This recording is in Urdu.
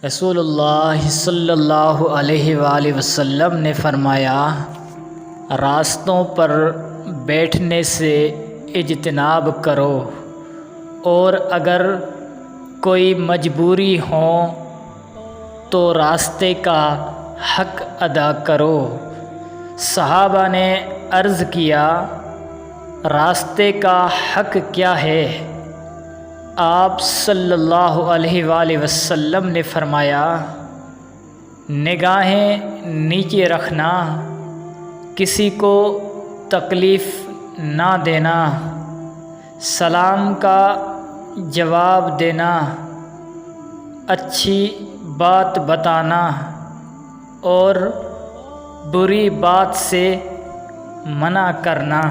رسول اللہ صلی اللہ علیہ وآلہ وسلم نے فرمایا، راستوں پر بیٹھنے سے اجتناب کرو، اور اگر کوئی مجبوری ہو تو راستے کا حق ادا کرو۔ صحابہ نے عرض کیا، راستے کا حق کیا ہے؟ آپ صلی اللہ علیہ وآلہ وسلم نے فرمایا، نگاہیں نیچے رکھنا، کسی کو تکلیف نہ دینا، سلام کا جواب دینا، اچھی بات بتانا اور بری بات سے منع کرنا۔